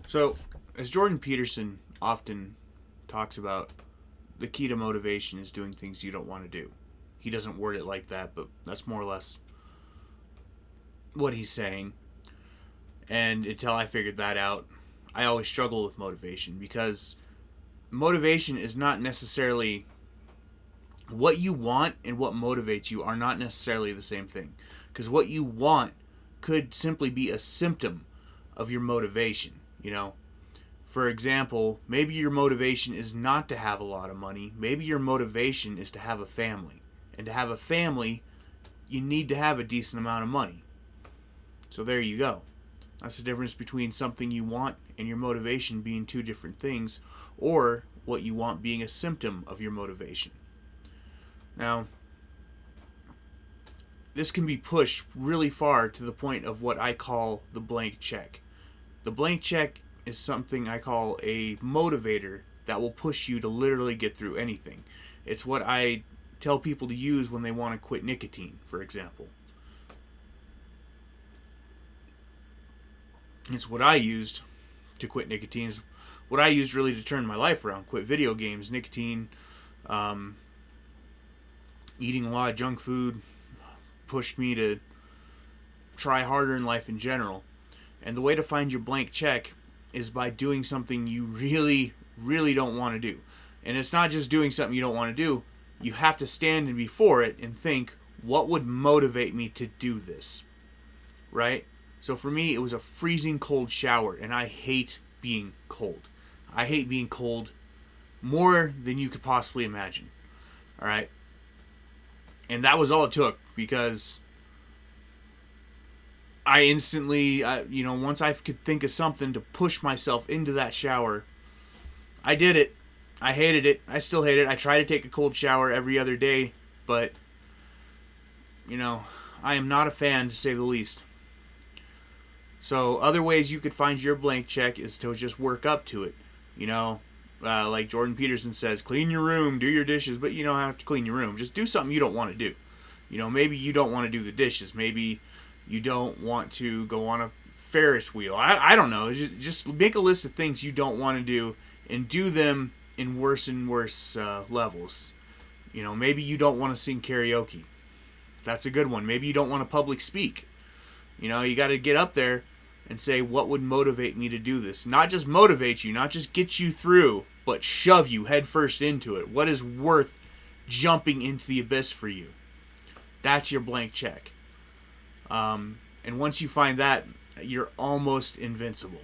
So, as Jordan Peterson often talks about, the key to motivation is doing things you don't want to do. He doesn't word it like that, but that's more or less what he's saying. And until I figured that out, I always struggle with motivation because motivation is not necessarily what you want, and what motivates you are not necessarily the same thing. Because what you want could simply be a symptom of your motivation, you know? For example, maybe your motivation is not to have a lot of money. Maybe your motivation is to have a family. And to have a family, you need to have a decent amount of money. So there you go. That's the difference between something you want and your motivation being two different things, or what you want being a symptom of your motivation. Now, this can be pushed really far to the point of what I call the blank check. The blank check is something I call a motivator that will push you to literally get through anything. It's what I tell people to use when they want to quit nicotine, for example. It's what I used to quit nicotine. It's what I used really to turn my life around. Quit video games, nicotine, eating a lot of junk food pushed me to try harder in life in general. And the way to find your blank check is by doing something you really, really don't want to do. And it's not just doing something you don't want to do. You have to stand before it and think, what would motivate me to do this? Right? So for me, it was a freezing cold shower, and I hate being cold. I hate being cold more than you could possibly imagine. All right? And that was all it took, because I instantly, once I could think of something to push myself into that shower, I did it. I hated it. I still hate it. I try to take a cold shower every other day, but, I am not a fan, to say the least. So other ways you could find your blank check is to just work up to it. Like Jordan Peterson says, clean your room, do your dishes, but you don't have to clean your room. Just do something you don't want to do. Maybe you don't want to do the dishes. Maybe you don't want to go on a Ferris wheel. I don't know. Just make a list of things you don't want to do and do them in worse and worse levels. Maybe you don't want to sing karaoke. That's a good one. Maybe you don't want to public speak. You got to get up there and say, what would motivate me to do this? Not just motivate you, not just get you through, but shove you headfirst into it. What is worth jumping into the abyss for you? That's your blank check. And once you find that, you're almost invincible.